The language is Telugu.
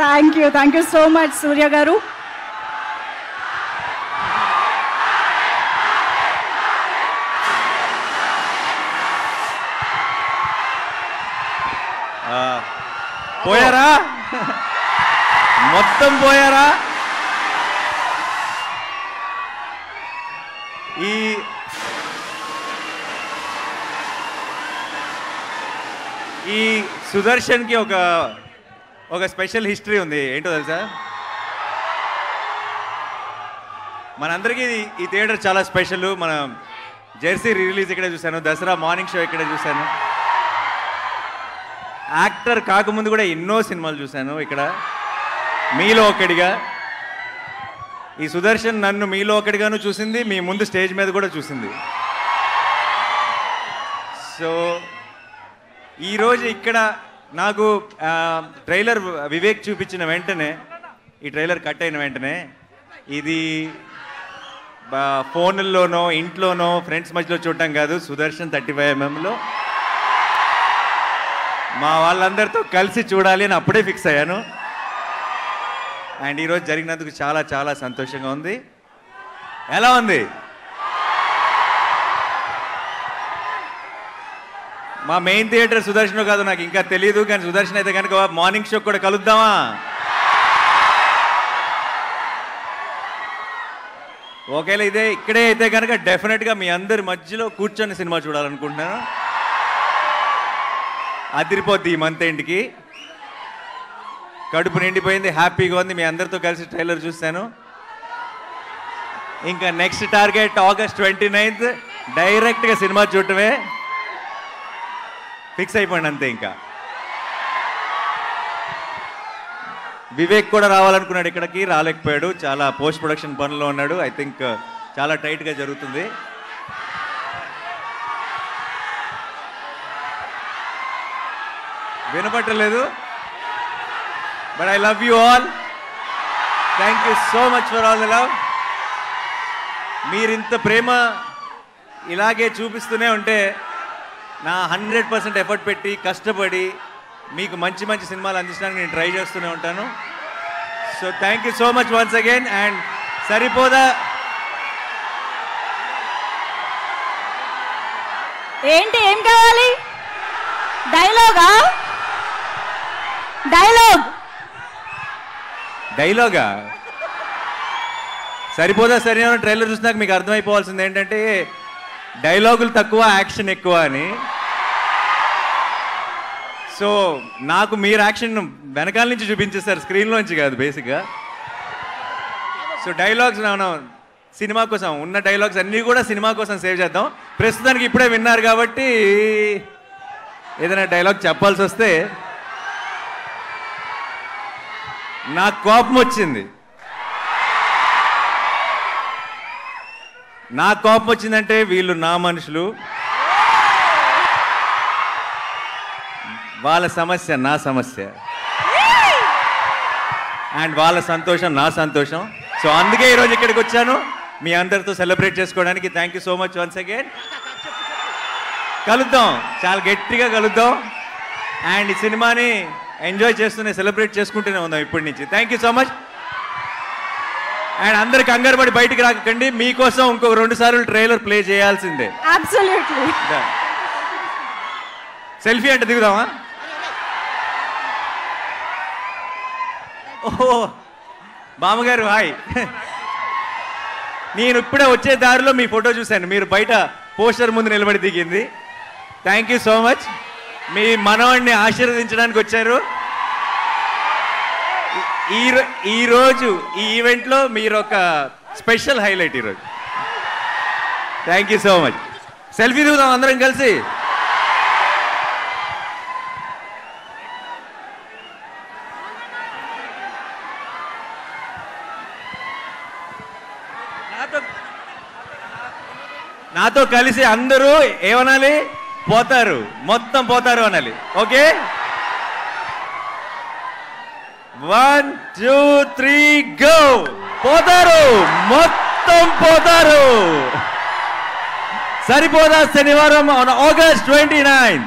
థ్యాంక్ యూ సో మచ్ సూర్య గారు. పోయారా? మొత్తం పోయారా? ఈ సుదర్శన్కి ఒక స్పెషల్ హిస్టరీ ఉంది. ఏంటో తెలుసా? మనందరికీ ఈ థియేటర్ చాలా స్పెషల్. మన జెర్సీ రిలీజ్ ఇక్కడే చూశాను, దసరా మార్నింగ్ షో ఇక్కడే చూశాను, యాక్టర్ కాకముందు కూడా ఎన్నో సినిమాలు చూశాను ఇక్కడ. మీలో ఒకడిగా ఈ సుదర్శన్ నన్ను మీలో ఒకటిగాను చూసింది, మీ ముందు స్టేజ్ మీద కూడా చూసింది. సో ఈరోజు ఇక్కడ నాకు ట్రైలర్ వివేక్ చూపించిన వెంటనే, ఈ ట్రైలర్ కట్ అయిన వెంటనే, ఇది ఫోన్లోనో ఇంట్లోనో ఫ్రెండ్స్ మధ్యలో చూడటం కాదు, సుదర్శన్ 35mm మా వాళ్ళందరితో కలిసి చూడాలి అని అప్పుడే ఫిక్స్ అయ్యాను. అండ్ ఈరోజు జరిగినందుకు చాలా చాలా సంతోషంగా ఉంది. ఎలా ఉంది? మా మెయిన్ థియేటర్ సుదర్శన్ కాదు నాకు ఇంకా తెలియదు, కానీ సుదర్శన్ అయితే కనుక మార్నింగ్ షో కూడా కలుద్దామా? ఒకవేళ ఇక్కడే అయితే కనుక డెఫినెట్గా మీ అందరి మధ్యలో కూర్చొని సినిమా చూడాలనుకుంటున్నాను. అదిరిపోద్ది ఈ మంత్ ఎండ్కి. కడుపు నిండిపోయింది, హ్యాపీగా ఉంది. మీ అందరితో కలిసి ట్రైలర్ చూస్తాను. ఇంకా నెక్స్ట్ టార్గెట్ August 29th డైరెక్ట్గా సినిమా చూడటమే. ఫిక్స్ అయిపోయింది అంతే. ఇంకా వివేక్ కూడా రావాలనుకున్నాడు ఇక్కడికి, రాలేకపోయాడు. చాలా పోస్ట్ ప్రొడక్షన్ పనుల్లో ఉన్నాడు. ఐ థింక్ చాలా టైట్గా జరుగుతుంది. వినపట్టలేదు, but I love you all. Thank you so much for all the love. మీరింత ప్రేమ ఇలాగే చూపిస్తూనే ఉంటే నా 100% ఎఫర్ట్ పెట్టి కష్టపడి మీకు మంచి మంచి సినిమాలు అందించడానికి నేను ట్రై చేస్తూనే ఉంటాను. So thank you so much once again. And సరిపోదా? ఏంటి, ఏం కావాలి? డైలాగా? డైలాగా సరిపోదా? సరే, ట్రైలర్ చూసినాక మీకు అర్థమైపోవాల్సింది ఏంటంటే డైలాగులు తక్కువ, యాక్షన్ ఎక్కువ అని. సో నాకు మీరు యాక్షన్ వెనకాల నుంచి చూపించేస్తారు, స్క్రీన్లోంచి కాదు బేసిక్గా. సో డైలాగ్స్ మనం సినిమా కోసం ఉన్న డైలాగ్స్ అన్నీ కూడా సినిమా కోసం సేవ్ చేద్దాం. ప్రస్తుతానికి ఇప్పుడే విన్నారు కాబట్టి ఏదైనా డైలాగ్ చెప్పాల్సి వస్తే నాకు కోపం వచ్చింది. నాకు కోపం వచ్చిందంటే వీళ్ళు నా మనుషులు, వాళ్ళ సమస్య నా సమస్య, అండ్ వాళ్ళ సంతోషం నా సంతోషం. సో అందుకే ఈరోజు ఇక్కడికి వచ్చాను మీ అందరితో సెలబ్రేట్ చేసుకోవడానికి. Thank you so much once again. కలుద్దాం, చాలా గట్టిగా కలుద్దాం. అండ్ ఈ సినిమాని ఎంజాయ్ చేస్తూనే సెలబ్రేట్ చేసుకుంటూనే ఉందాం ఇప్పటి నుంచి. Thank you so much. And అందరికి కంగారు పడి బయటికి రాకండి, మీకోసం ఇంకొక 2 సార్లు ట్రైలర్ ప్లే చేయాల్సిందే. అబ్సల్యూట్లీ. సెల్ఫీ అంటే దిగుదామా? ఓహో బామ్మగారు హాయ్. నేను ఇప్పుడే వచ్చే దారిలో మీ ఫోటో చూశాను, మీరు బయట పోస్టర్ ముందు నిలబడి దిగింది. Thank you so much. మీ మనవాడిని ఆశీర్వదించడానికి వచ్చారు. ఈరోజు ఈ ఈవెంట్లో మీరు ఒక స్పెషల్ హైలైట్ ఈరోజు. Thank you so much. Selfie దిగుదాం అందరం కలిసి. నాతో కలిసి అందరూ ఏమనాలి? పోతారు, మొత్తం పోతారు అనాలి. Okay, 1 2 3 go. పోతారు, మొత్తం పోతారు. సరిపోదా శనివారం on August 29.